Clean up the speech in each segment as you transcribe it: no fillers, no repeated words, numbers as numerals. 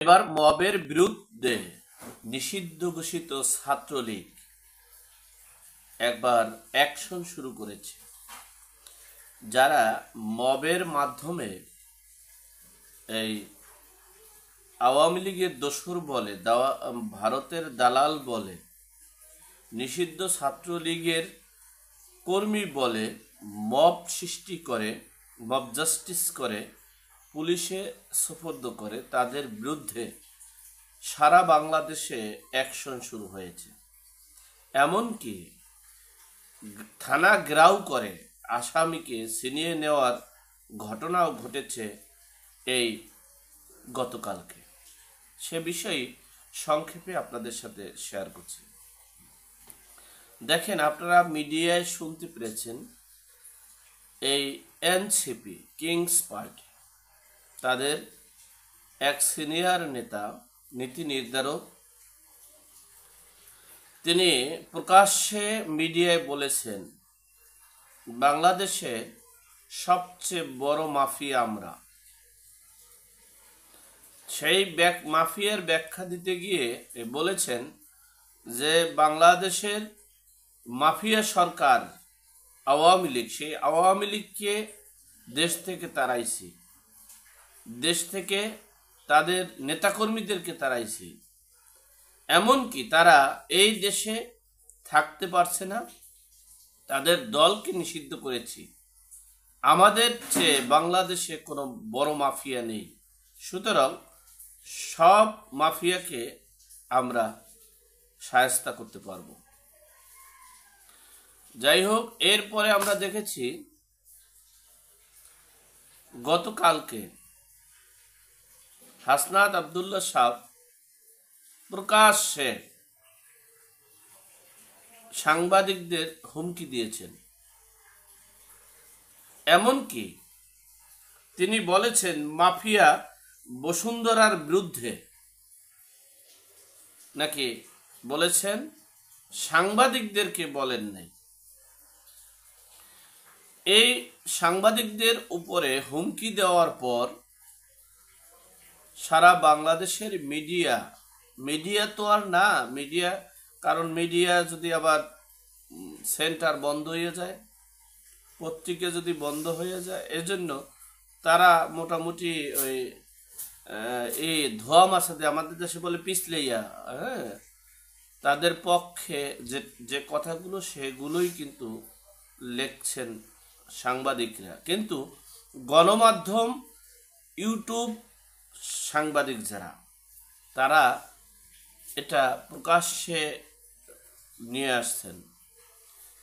এবার মবের বিরুদ্ধে নিষিদ্ধ ঘোষিত ছাত্রলীগ একবার অ্যাকশন শুরু করেছে। যারা মবের মাধ্যমে এই আওয়ামী লীগের দোসর বলে, ভারতের দালাল বলে, নিষিদ্ধ ছাত্রলীগের কর্মী বলে মব সৃষ্টি করে, মব জাস্টিস করে, পুলিশে সোপর্দ করে, তাদের বিরুদ্ধে সারা বাংলাদেশে অ্যাকশন শুরু হয়েছে। এমনকি থানা ঘেরাও করে আসামিকে ছিনিয়ে নেওয়ার ঘটনাও ঘটেছে এই গতকালকে। সে বিষয়ে সংক্ষেপে আপনাদের সাথে শেয়ার করছি। দেখেন, আপনারা মিডিয়ায় শুনতে পেরেছেন এই এনসিপি কিংস পার্টি, তাদের এক সিনিয়র নেতা, নীতি নির্ধারক, তিনি প্রকাশ্যে মিডিয়ায় বলেছেন, বাংলাদেশে সবচেয়ে বড় মাফিয়া আমরা। সেই মাফিয়ার ব্যাখ্যা দিতে গিয়ে বলেছেন যে বাংলাদেশের মাফিয়া সরকার আওয়ামী লীগ, সেই আওয়ামী লীগকে দেশ থেকে তাড়াইছি, দেশ থেকে তাদের নেতাকর্মীদেরকে তাড়াইছি, এমনকি তারা এই দেশে থাকতে পারছে না, তাদের দলকে নিষিদ্ধ করেছি। আমাদের চেয়ে বাংলাদেশে কোনো বড় মাফিয়া নেই, সুতরাং সব মাফিয়াকে আমরা শায়েস্তা করতে পারবো। যাই হোক, এরপরে আমরা দেখেছি গতকালকে হাসনাত আব্দুল্লাহ সাহেব প্রকাশ্যে সাংবাদিকদের হুমকি দিয়েছেন। এমনকি তিনি বলেছেন মাফিয়া বসুন্ধরার বিরুদ্ধে নাকি বলেছেন, সাংবাদিকদেরকে বলেন নাই। এই সাংবাদিকদের উপরে হুমকি দেওয়ার পর সারা বাংলাদেশের মিডিয়া তো আর না, কারণ মিডিয়া যদি আবার সেন্টার বন্ধ হয়ে যায়, পত্রিকা যদি বন্ধ হয়ে যায়, এজন্য তারা মোটামুটি ওই এই ধোয়া মাসাতে আমাদের দেশে বলে পিছলেইয়া, তাদের পক্ষে যে কথাগুলো সেগুলোই কিন্তু লেখছেন সাংবাদিকরা। কিন্তু গণমাধ্যম, ইউটিউব সাংবাদিক যারা, তারা এটা প্রকাশ্যে নিয়ে আসছেন।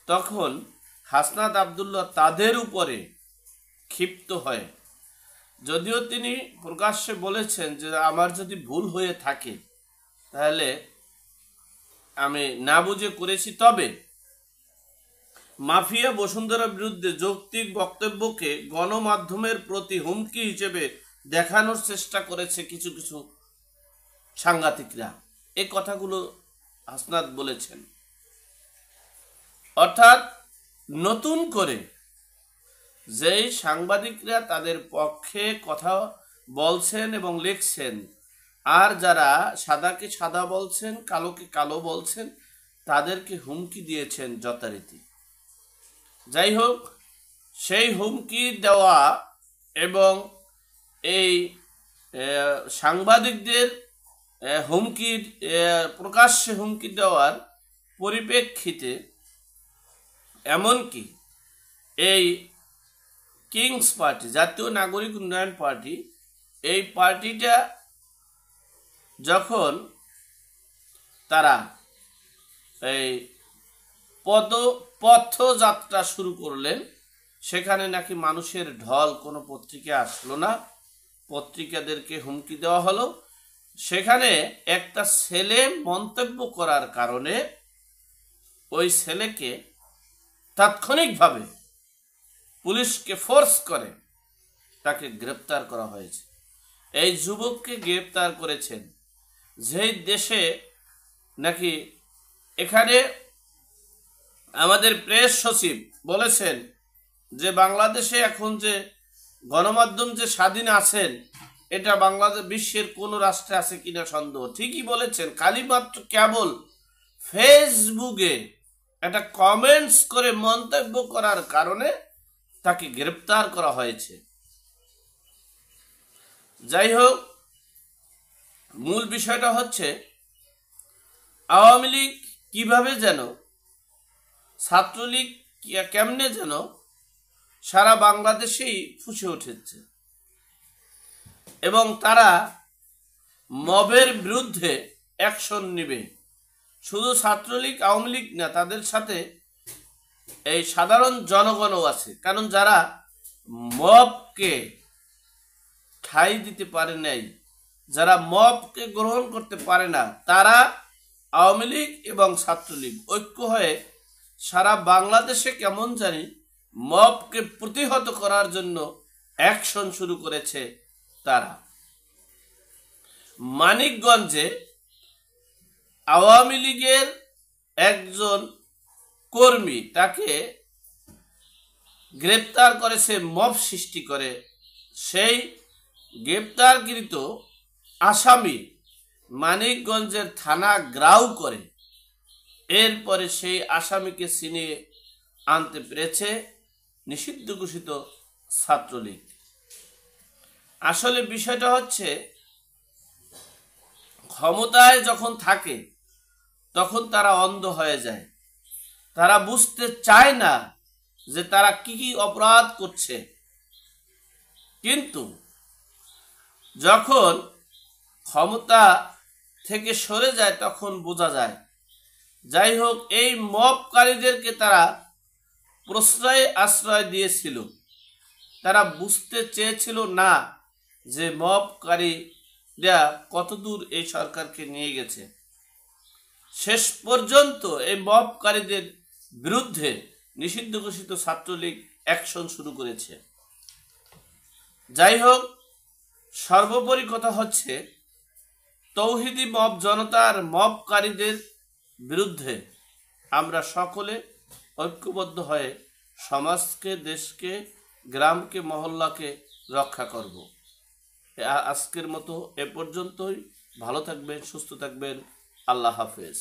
তখন হাসনাত আব্দুল্লাহ তাদের উপরে ক্ষিপ্ত হয়, যদিও তিনি প্রকাশ্যে বলেছেন যে আমার যদি ভুল হয়ে থাকে তাহলে আমি না বুঝে করেছি, তবে মাফিয়া বসুন্ধরার বিরুদ্ধে যৌক্তিক বক্তব্যকে গণমাধ্যমের প্রতি হুমকি হিসেবে দেখানোর চেষ্টা করেছে কিছু কিছু সাংবাদিকরা। এই কথাগুলো হাসনাত বলেছেন। অর্থাৎ নতুন করে যেই সাংবাদিকরা তাদের পক্ষে কথা বলছেন এবং লিখছেন, আর যারা সাদাকে সাদা বলছেন, কালোকে কালো বলছেন, তাদেরকে হুমকি দিয়েছেন যথারীতি। যাই হোক, সেই হুমকি দেওয়া এবং এই সাংবাদিকদের প্রকাশ্যে হুমকি দেওয়ার পরিপ্রেক্ষিতে এমনকি এই কিংস পার্টি, জাতীয় নাগরিক উন্নয়ন পার্টি, এই পার্টিটা যখন তারা এই পথযাত্রা শুরু করলেন, সেখানে নাকি মানুষের ঢল, কোনো পত্রিকা আসলো না, পত্রিকাদেরকে হুমকি দেওয়া হলো। সেখানে একটা ছেলে মন্তব্য করার কারণে ওই ছেলেকে তাৎক্ষণিকভাবে পুলিশকে ফোর্স করে তাকে গ্রেপ্তার করা হয়েছে। এই যুবককে গ্রেপ্তার করেছেন যেই দেশে নাকি, এখানে আমাদের প্রেস সচিব বলেছেন যে বাংলাদেশে এখন যে গণমাধ্যম যে স্বাধীন আছেন, এটা বাংলাদেশ বিশ্বের কোন রাষ্ট্রে আছে কিনা সন্দেহ। ঠিকই বলেছেন, খালি মাত্র কেবল ফেসবুকে একটা কমেন্টস করে মন্তব্য করার কারণে তাকে গ্রেপ্তার করা হয়েছে। যাই হোক, মূল বিষয়টা হচ্ছে আওয়ামী লীগ কিভাবে যেন, ছাত্রলীগ কেমনে যেন সারা বাংলাদেশেই ফুসে উঠেছে এবং তারা মবের বিরুদ্ধে অ্যাকশন নেবে। শুধু ছাত্রলীগ আওয়ামী লীগ না, তাদের সাথে এই সাধারণ জনগণও আছে। কারণ যারা মবকে ঠাঁই দিতে পারে নাই, যারা মবকে গ্রহণ করতে পারে না, তারা আওয়ামী লীগ এবং ছাত্রলীগ ঐক্য হয়ে সারা বাংলাদেশে কেমন জানি মবকে প্রতিহত করার জন্য অ্যাকশন শুরু করেছে। তারা মানিকগঞ্জে আওয়ামী লীগের একজন কর্মী, তাকে গ্রেপ্তার করেছে মব সৃষ্টি করে। সেই গ্রেপ্তারকৃত আসামি মানিকগঞ্জের থানা গ্রাউ করে। এরপরে সেই আসামিকে ছিনিয়ে আনতে পেরেছে নিষিদ্ধ ঘোষিত ছাত্রলীগ। আসলে বিষয়টা হচ্ছে, ক্ষমতায় যখন থাকে তখন তারা অন্ধ হয়ে যায়। তারা বুঝতে চায় না যে তারা কি কি অপরাধ করছে, কিন্তু যখন ক্ষমতা থেকে সরে যায় তখন বোঝা যায়। যাই হোক, এই মবকারীদেরকে তারা আশ্রয় দিয়েছিল। তারা বুঝতে চেয়েছিল না যে মবকারীরা কতদূর এই সরকারকে নিয়ে গেছে। শেষ পর্যন্ত এই মবকারীদের বিরুদ্ধে নিষিদ্ধ ঘোষিত ছাত্রলীগ অ্যাকশন শুরু করেছে। যাই হোক, সর্বোপরি কথা হচ্ছে, তৌহিদি মব জনতার মবকারীদের বিরুদ্ধে আমরা সকলে ঐক্যবদ্ধ হয়ে সমাজকে, দেশকে, গ্রামকে, মহল্লাকে রক্ষা করব। আজকের মতো এ পর্যন্তই। ভালো থাকবেন, সুস্থ থাকবেন। আল্লাহ হাফেজ।